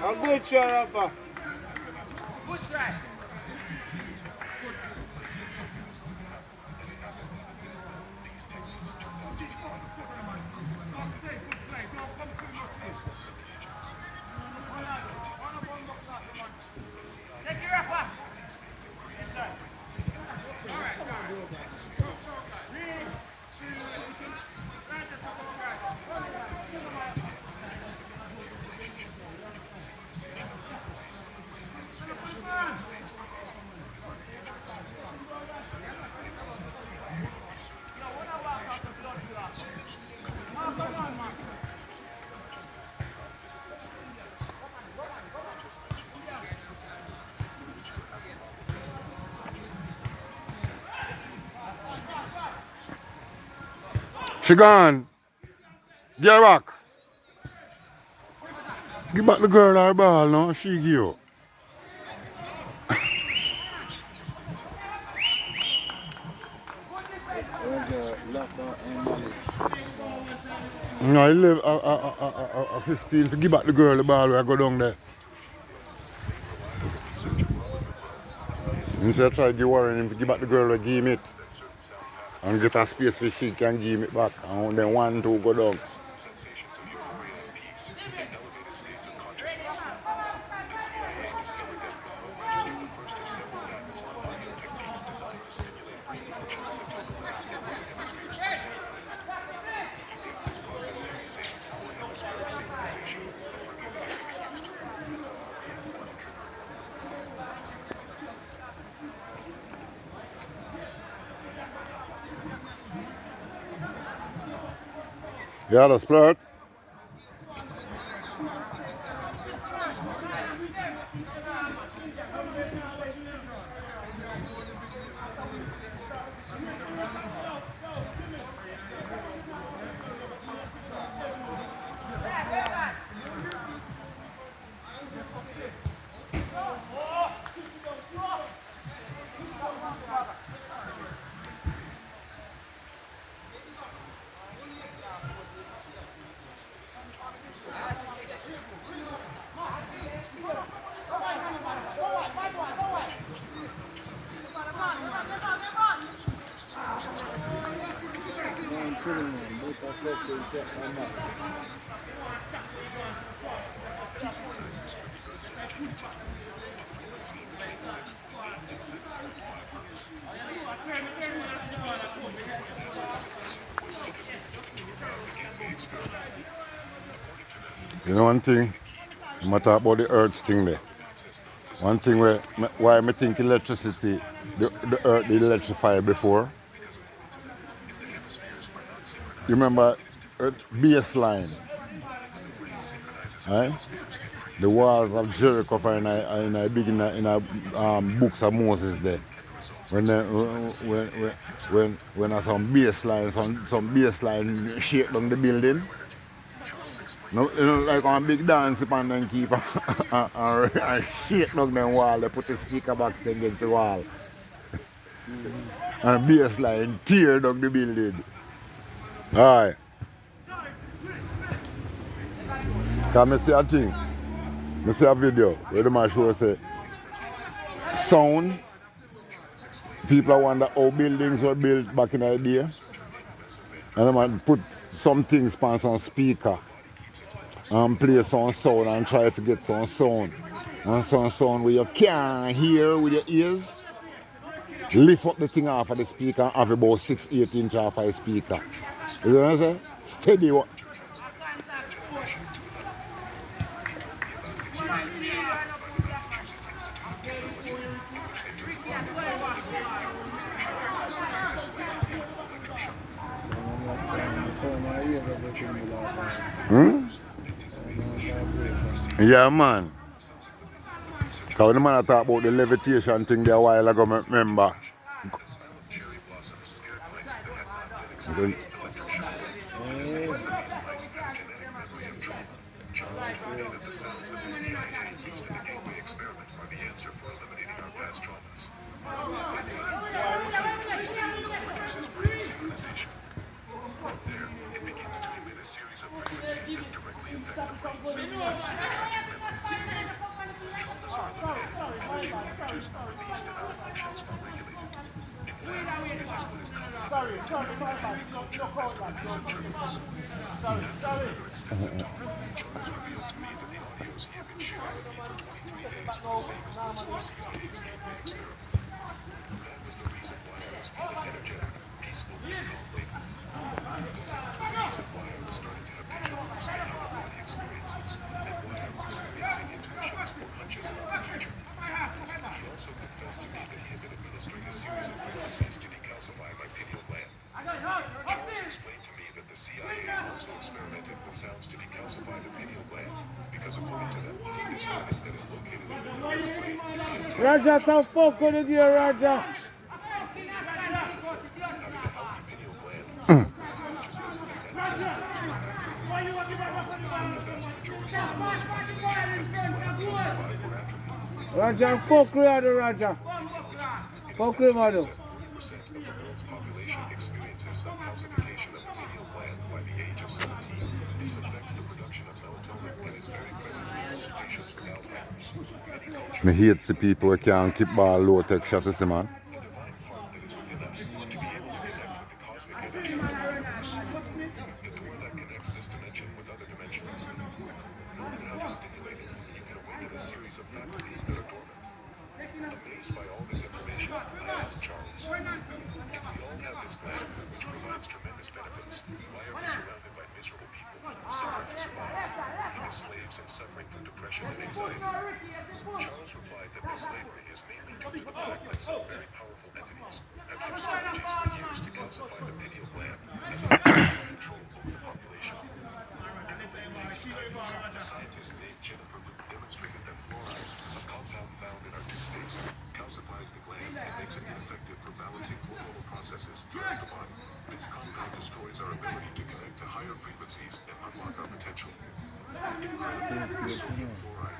A good try, Rafa. Good try. Take your Rafa. She gone. Get rock. Give back the girl her ball now. She give you. Where's the locker and money? No, I live a 15 to give back the girl the ball where I go down there. Instead I try to give Warren him to give back the girl the game it. And get a space where she can give it back. And then 1, 2 go down. Yeah, that's flirt. You know one thing, I'm going to talk about the earth thing there. One thing why I think electricity, the earth did electrify before. You remember baseline, right? The walls of Jericho are in a books of Moses there. When some baseline shake down the building. No, you know, like on big dance upon and keep and shake down the wall, they put the speaker box against the wall. And baseline tear down the building. Alright. Can I see a thing? I see a video where the man show say sound. People wonder how buildings were built back in the day. And the man put some things on some speaker and play some sound and try to get some sound. And some sound where you can't hear with your ears. Lift up the thing off of the speaker and have about 6-8 inches off of the speaker. You know what I'm saying? Steady what? Hmm? Yeah, man. Because when the man talk about the levitation thing there a while ago, I remember. Raja, tough fuck with it here, Raja. Raja, fuck with it, Raja. Fuck with it. I hate the people who can't keep ball low tech shots, you see, man.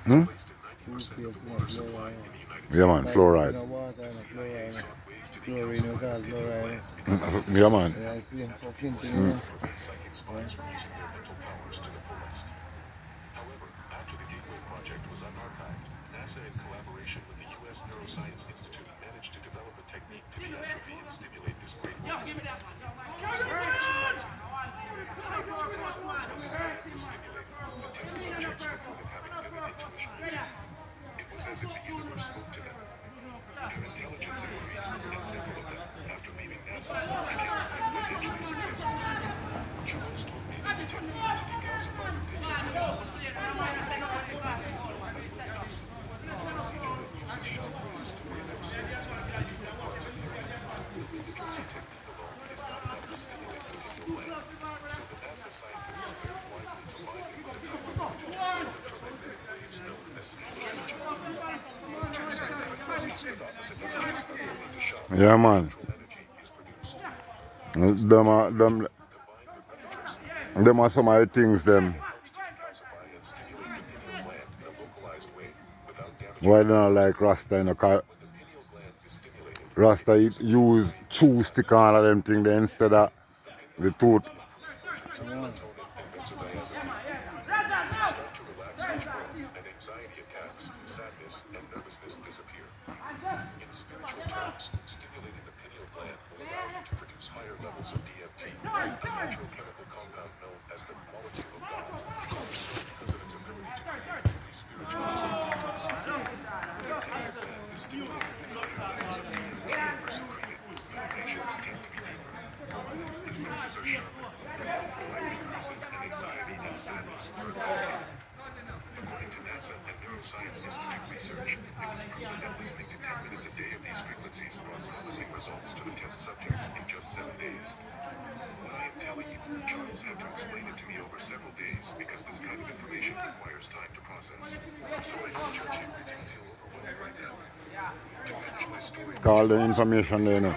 Hmm? Yeah, man, fluoride. Yeah, man. Yeah, man. Them are some of the things them. Why they not like Rasta, you know, 'cause Rasta use chew stick and all of them things there instead of the tooth. Science Institute research, it was proven that listening to 10 minutes a day of these frequencies brought promising results to the test subjects in just 7 days. What I am telling you, Charles had to explain it to me over several days because this kind of information requires time to process. So I don't judge you if you feel overwhelmed right now. To finish my story, All the information there, you know.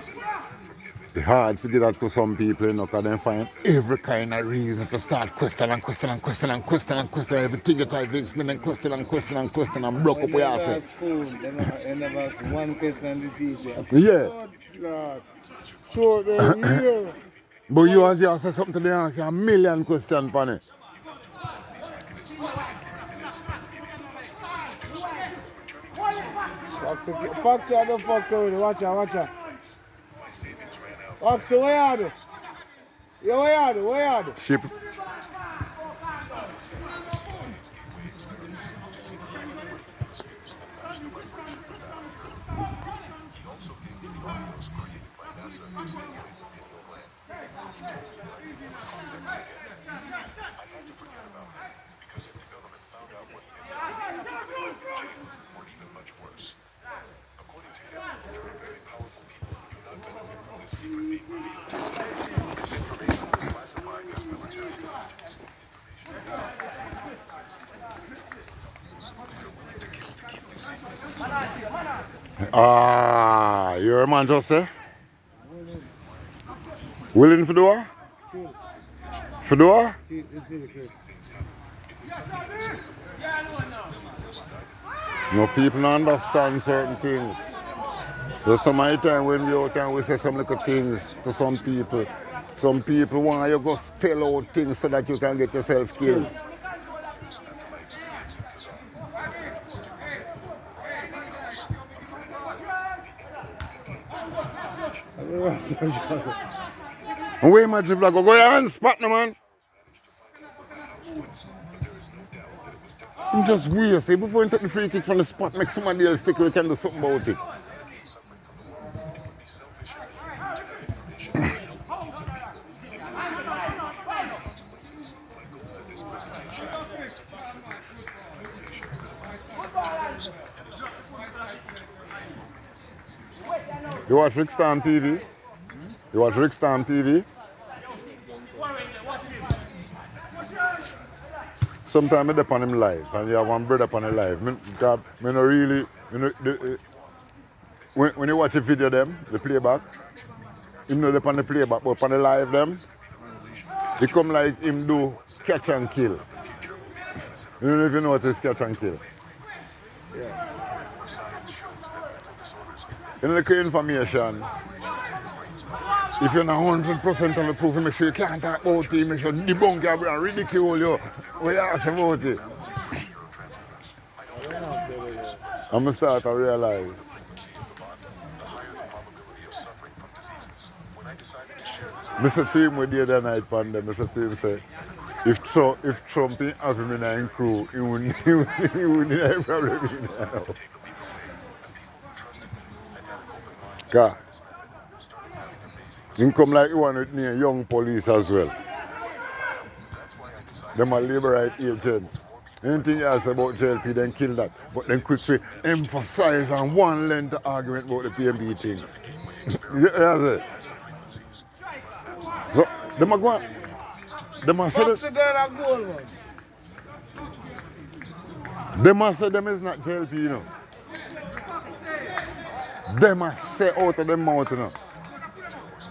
It's hard to get that to some people, you know, because they find every kind of reason to start question everything you try to explain and question and block up When your they go to ass. school, they never ask one question to the teacher. Yeah. Oh, God. So they hear. But you as you say something to the answer, a million questions on it. Foxy, I don't fuck with it. Watch out. Foxy, where are you? Yeah, where are you? Ship. Ah, you're a man just say? Willing for door? For door? No, people don't understand certain things. There's some of the time when we out and we say some little things to some people. Some people want you to go spell out things so that you can get yourself killed. And where my vlog go here and spot no man. I'm just weird. Say before you take the free kick from the spot, make somebody else take it, we can do something about it. You watch Rickstorm TV? You watch Rickstorm TV? Sometimes I dip on him live and you have one brother on him live. Me not really, when you watch a video them, the playback, him not dip on the playback, but on the live them, they come like him do catch and kill. You don't even know what is catch and kill. Yeah. You know the information. If you're not 100% of the proof, make sure you can't talk about it, make sure you debunk it and ridicule you. What you ask about it? I'm going to start to realize. Mr. Team with the other night, Panda, Mr. Team said, if Trump ain't have him in a crew, he wouldn't have a problem in there. God. He come like you want with near young police as well. Them are labor right agents. Anything else about JLP, then kill that. But then quickly emphasize on one length of argument about the PMB thing. Yeah, so, them are going. Them are say them are say them is not JLP, you know. Them are say out of them mouth, you know.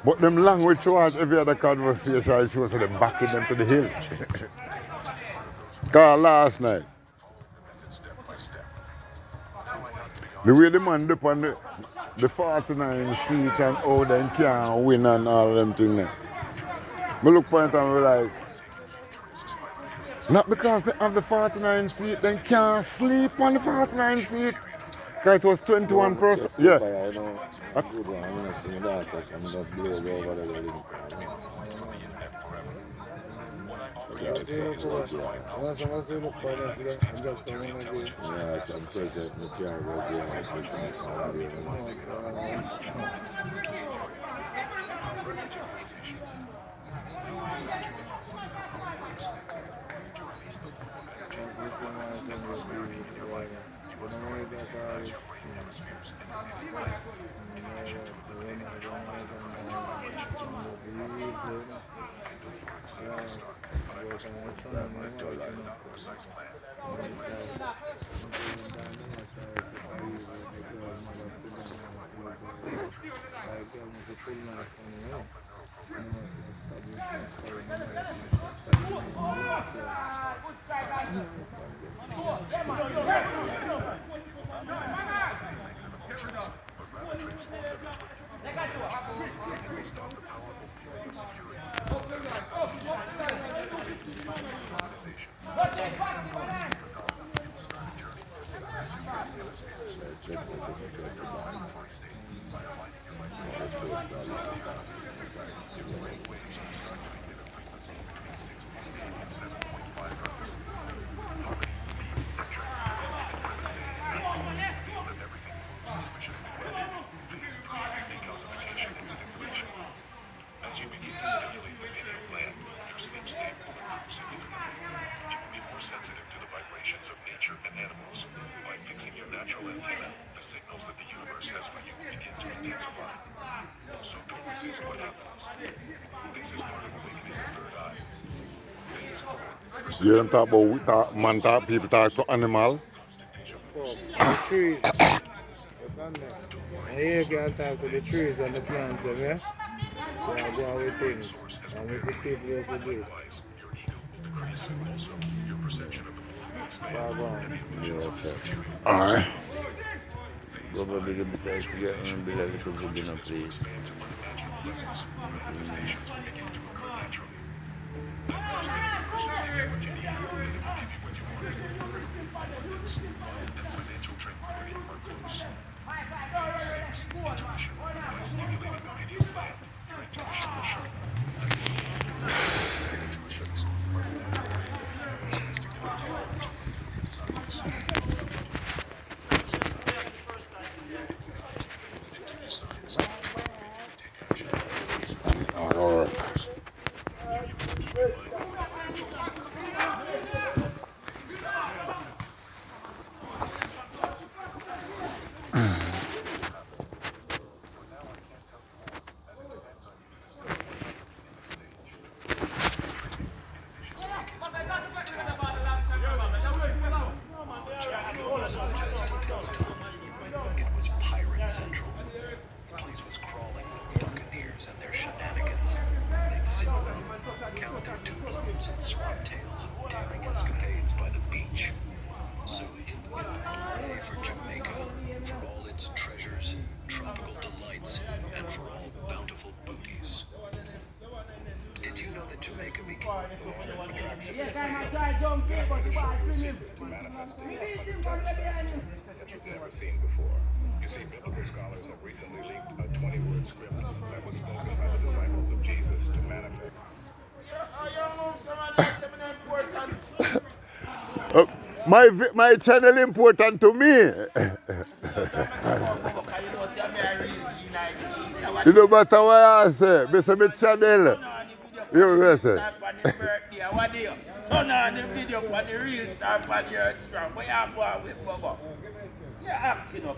But them language towards every other conversation shows so them backing them to the hill. Cause last night, the way the man dip on the 49 seats and how them can't win and all them things. I look point and we like, not because they have the 49 seat, they can't sleep on the 49 seat. It was 21%. Yeah. Suspiciously well. Phase 3, decalcification and stimulation. As you begin to stimulate the pineal gland, your sleep state will improve significantly. You will be more sensitive to the vibrations of nature and animals. By fixing your natural antenna, the signals that the universe has for you begin to intensify. So don't resist what happens. This is part of awakening the third eye. Phase 4. You don't talk about we talk, man talk, people talk to animal. Constant deja vu. Fuck. The trees. And here you can talk to the trees and the plants, yeah? They are going with things. And with the people as we do. Likewise, your ego will decrease. Also, your perception of the world will expand. Bye-bye. And the illusions of material. Alright. Probably the besides to get on the little video, please. Expand to unimaginable levels. Manifestations will begin to occur naturally. At first, the universe will give you what you need, and it will give you what you want. Abundance and financial tranquility are close. Phase 6. Intuition. By stimulating the pineal gland, your intuition will sharpen. Intuitions are the natural way that the universe has to connect you to fulfill your desires. They give you signs to motivate you to take action. Alright. It was Pirate Central. The place was crawling with buccaneers and their shenanigans. They'd sit around, count their doodlums and swap tales of daring escapades by the beach. So it would hooray for Jamaica, for all its treasures, tropical delights, and for all bountiful booties. Did you know that Jamaica became a permanent attraction Yes, I'm trying to people to buy premium. that you've never seen before? You see, biblical scholars have recently leaked a 20-word script that was spoken by the disciples of Jesus to manifest. My channel important to me. You know better what I say. Me say my channel. You know what I say? Turn on the video on the real star on your extra. Where you going with Bubba? You're acting up.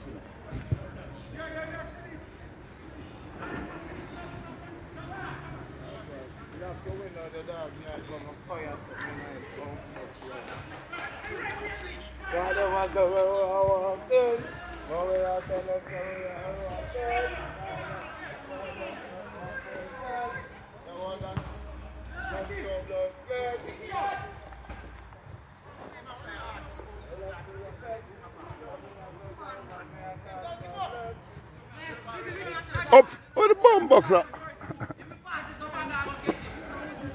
Up, where the bomb box at?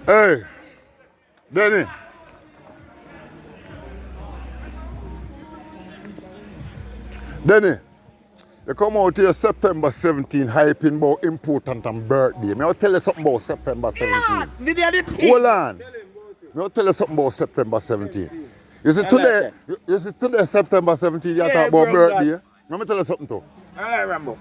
Hey, Denny. Denny, you come out here September 17 hyping about important and birthday. May I tell you something about September 17? Video the thing. Hold on. May I tell you something about September 17? You see today, September 17, you talk about bro, birthday. Let me tell you something too. Alright, Rambo.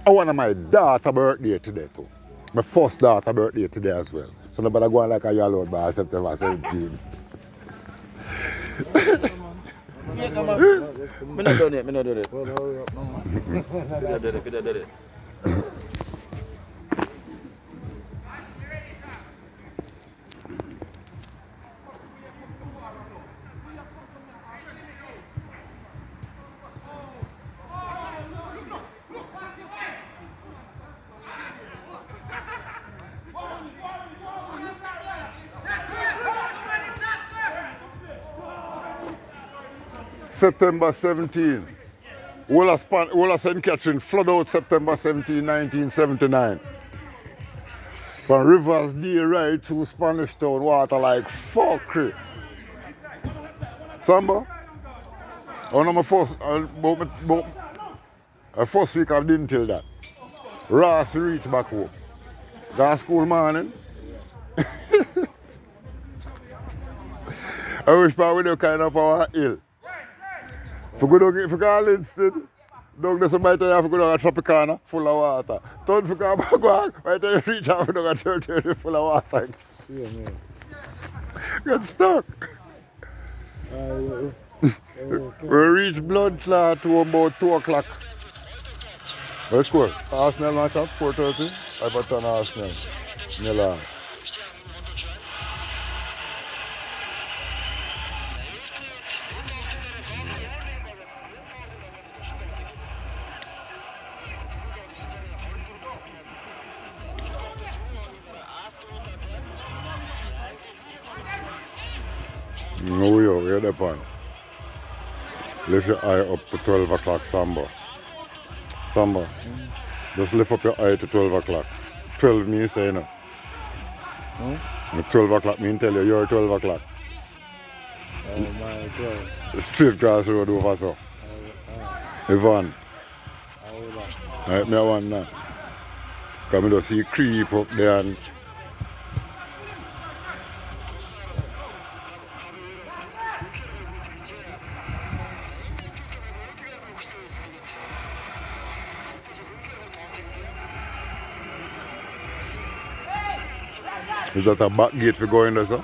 I want my daughter birthday today too. My first daughter birthday today as well. So nobody going like a yellow by September 17. Wait, no, man. Me not done it, me not done it. Well, hurry up, no, man. Me not done it, me not done it. September 17. Whole of St. Catherine flood out September 17, 1979. From Rivers Day right through Spanish Town, water like fuckery. Samba, on my first week I didn't tell that. Ross reach back home. Got school morning. I wish I would have kind of our hill. If you go down, if you go to Linston, down there somebody tell you have to go down to Tropicana full of water. Turn if you go back, right there you reach out, you go to Territory full of water. Yeah, man. Get stuck. We reach blood clot to about 2 o'clock. Let's go. Arsenal match up 4:30. Everton Arsenal. Milan. No, you're the pan. Lift your eye up to 12 o'clock, Samba. Samba, just lift up your eye to 12 o'clock. 12 means say no. 12 o'clock mean tell you you're 12 o'clock. Oh my God. Straight cross road over so. Ivan. Right, me I want that. Because I just see creep up there and is that a back gate for going there, sir?